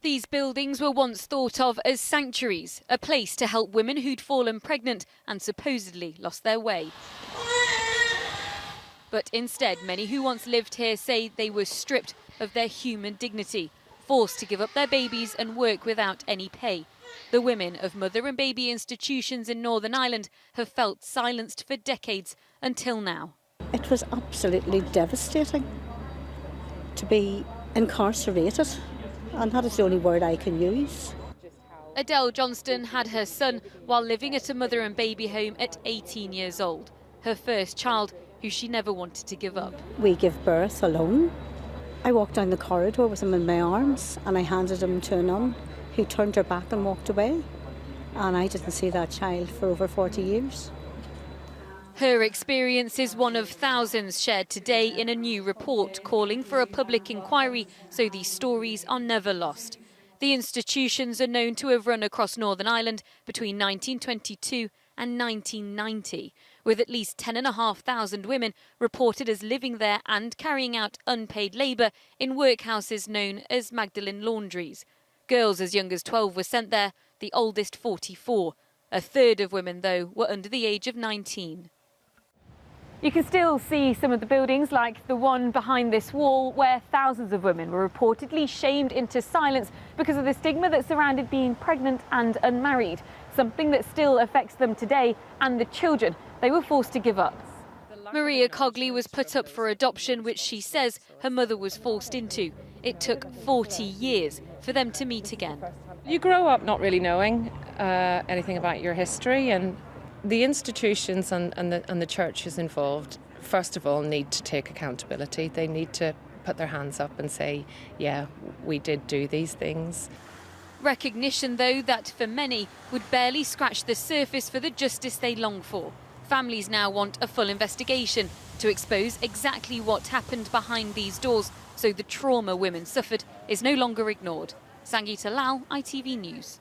These buildings were once thought of as sanctuaries, a place to help women who'd fallen pregnant and supposedly lost their way. But instead, many who once lived here say they were stripped of their human dignity, forced to give up their babies and work without any pay. The women of mother and baby institutions in Northern Ireland have felt silenced for decades until now. It was absolutely devastating to be incarcerated, and that is the only word I can use. Adele Johnston had her son while living at a mother and baby home at 18 years old, her first child who she never wanted to give up. We give birth alone. I walked down the corridor with him in my arms and I handed him to a nun who turned her back and walked away. And I didn't see that child for over 40 years. Her experience is one of thousands shared today in a new report calling for a public inquiry so these stories are never lost. The institutions are known to have run across Northern Ireland between 1922 and 1990, with at least 10,500 women reported as living there and carrying out unpaid labour in workhouses known as Magdalene laundries. Girls as young as 12 were sent there, the oldest 44. A third of women, though, were under the age of 19. You can still see some of the buildings, like the one behind this wall, where thousands of women were reportedly shamed into silence because of the stigma that surrounded being pregnant and unmarried, something that still affects them today and the children they were forced to give up. Maria Cogley was put up for adoption, which she says her mother was forced into. It took 40 years for them to meet again. You grow up not really knowing anything about your history, and the institutions and the churches involved, first of all, need to take accountability. They need to put their hands up and say, yeah, we did do these things. Recognition, though, that for many would barely scratch the surface for the justice they long for. Families now want a full investigation to expose exactly what happened behind these doors, so the trauma women suffered is no longer ignored. Sangita Lal, ITV News.